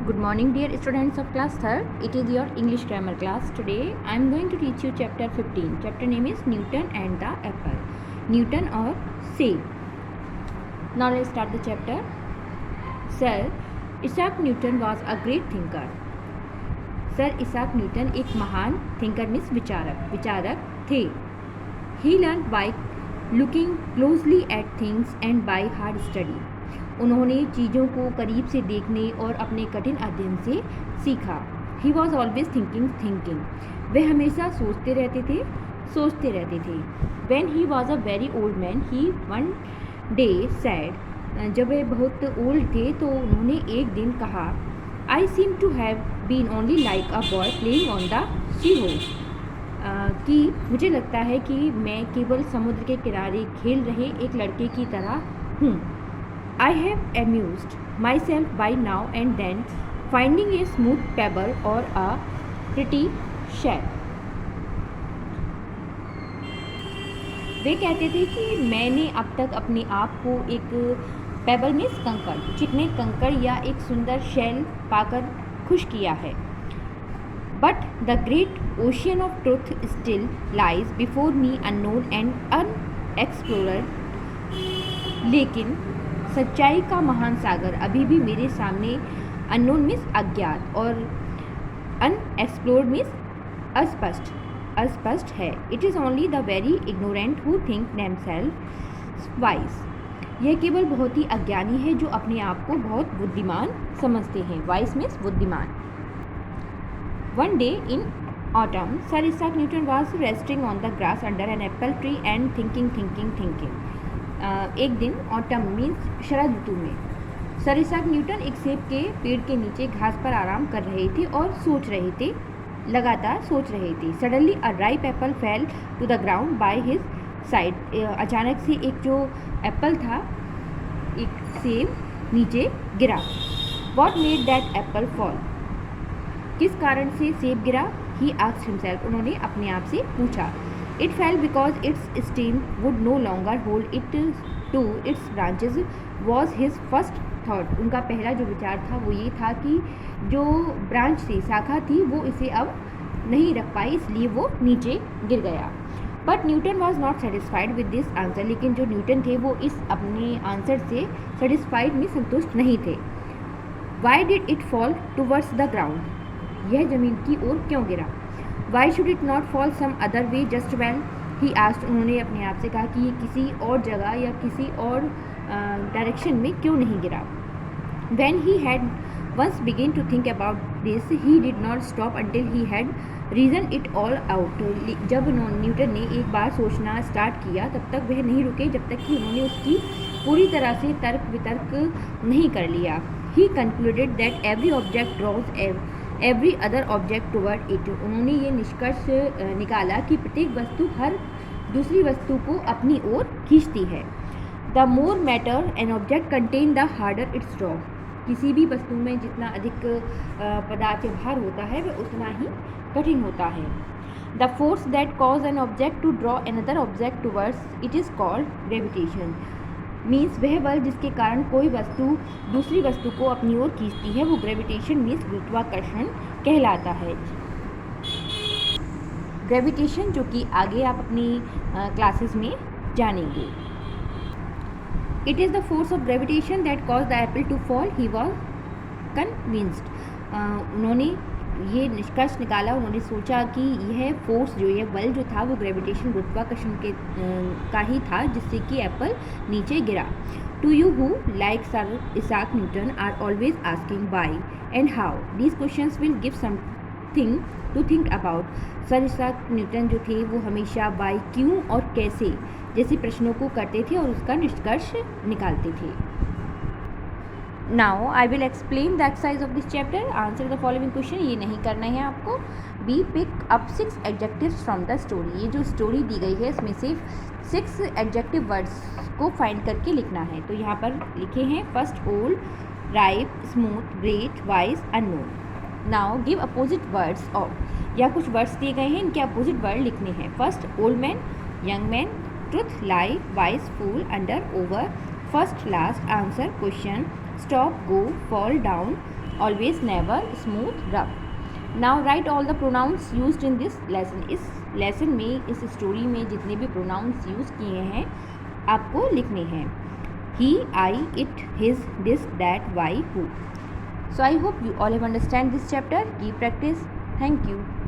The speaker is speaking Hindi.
Good morning, dear students of class 3rd. It is your English grammar class. Today I am going to teach you chapter 15. Chapter name is Newton and the apple. Newton or सेब. Now let's start the chapter. Sir Isaac Newton was a great thinker. Sir Isaac Newton एक महान thinker मीन्स विचारक थे. He learned by looking closely at things and by hard study. उन्होंने चीज़ों को करीब से देखने और अपने कठिन अध्ययन से सीखा. He was always thinking. वह हमेशा सोचते रहते थे. When he was a very old man he one day sad. जब वे बहुत ओल्ड थे तो उन्होंने एक दिन कहा, I seem to have been only like a boy playing on the sea hole. कि मुझे लगता है कि मैं केवल समुद्र के किनारे खेल रहे एक लड़के की तरह हूँ. I have amused myself by now and then finding a smooth pebble or a pretty shell. वे कहते थे कि मैंने अब तक अपने आप को एक पेबल मीन्स कंकड़, चिकने कंकड़ या एक सुंदर शेल पाकर खुश किया है. But the great ocean of truth still lies before me unknown and unexplored. लेकिन सच्चाई का महान सागर अभी भी मेरे सामने अननोन मीन्स अज्ञात और अनएक्सप्लोर्ड मीन्स अस्पष्ट है. It is only the very ignorant who think themselves wise. यह केवल बहुत ही अज्ञानी है जो अपने आप को बहुत बुद्धिमान समझते हैं. वाइज मीन्स बुद्धिमान. One day in autumn sir Isaac Newton was resting on the grass under an apple tree and thinking. एक दिन ऑटम मीन्स शरद ऋतु में सर इसाक न्यूटन एक सेब के पेड़ के नीचे घास पर आराम कर रहे थे और लगातार सोच रहे थे. Suddenly a ripe apple fell to the ground by his side. अचानक से एक जो एप्पल था, एक सेब नीचे गिरा. What made that Apple fall. किस कारण से सेब गिरा. He asked himself. उन्होंने अपने आप से पूछा. It fell because its stem would no longer hold it to its branches was his first thought. उनका पहला जो विचार था वो ये था कि जो ब्रांच थी, शाखा थी, वो इसे अब नहीं रख पाई, इसलिए वो नीचे गिर गया. But Newton was not satisfied with this answer. लेकिन जो न्यूटन थे वो इस अपने आंसर से सेटिस्फाइड में संतुष्ट नहीं थे. Why did it fall towards the ground. यह ज़मीन की ओर क्यों गिरा. Why should it not fall some other way just well. He asked. उन्होंने अपने आप से कहा कि ये किसी और जगह या किसी और डायरेक्शन में क्यों नहीं गिरा. When he had once begun to think about this, he did not stop until he had reasoned it all out. जब न्यूटन ने एक बार सोचना स्टार्ट किया तब तक वह नहीं रुके जब तक कि उन्होंने उसकी पूरी तरह से तर्क वितर्क नहीं कर लिया. He concluded that every object draws every other object toward it. उन्होंने ये निष्कर्ष निकाला कि प्रत्येक वस्तु हर दूसरी वस्तु को अपनी ओर खींचती है. The more matter an object contain, the harder its draw. किसी भी वस्तु में जितना अधिक पदार्थ या भार होता है वह उतना ही कठिन होता है. The force that cause an object to draw another object towards it is called gravitation. Means वह बल जिसके कारण कोई वस्तु दूसरी वस्तु को अपनी ओर खींचती है वो ग्रेविटेशन मीन्स गुरुत्वाकर्षण कहलाता है. ग्रेविटेशन जो कि आगे आप अपनी क्लासेस में जानेंगे. It is the force of gravitation that cause the apple to fall. He was convinced. उन्होंने ये निष्कर्ष निकाला, उन्होंने सोचा कि यह फोर्स जो यह बल जो था वो ग्रेविटेशन गुरुत्वाकर्षण के का ही था जिससे कि एप्पल नीचे गिरा. To you who like sir Isaac Newton are always asking why and how. These questions will give something to think about. Sir Isaac Newton जो थे वो हमेशा वाई, क्यों और कैसे जैसे प्रश्नों को करते थे और उसका निष्कर्ष निकालते थे. Now I will explain the exercise of this chapter. Answer the following question. ये नहीं करना है आपको. B pick up 6 adjectives from the story. ये जो स्टोरी दी गई है इसमें से 6 एडजेक्टिव वर्ड्स को फाइंड करके लिखना है. तो यहाँ पर लिखे हैं first old, ripe, smooth, great, wise, unknown. Now give opposite words of. या कुछ वर्ड्स दिए गए हैं, इनके अपोजिट वर्ड लिखने हैं. First old man, young man, truth, lie, wise, fool, under, over, first, last, answer, question, stop, go, fall down, always, never, smooth, rough. Now right all the pronouns used in this lesson. इस लेसन में, इस स्टोरी में जितने भी प्रोनाउंस यूज़ किए हैं आपको लिखने हैं। He, I, it, his, this, that, why, who. So I hope you all have understand this chapter. Keep practice. Thank you.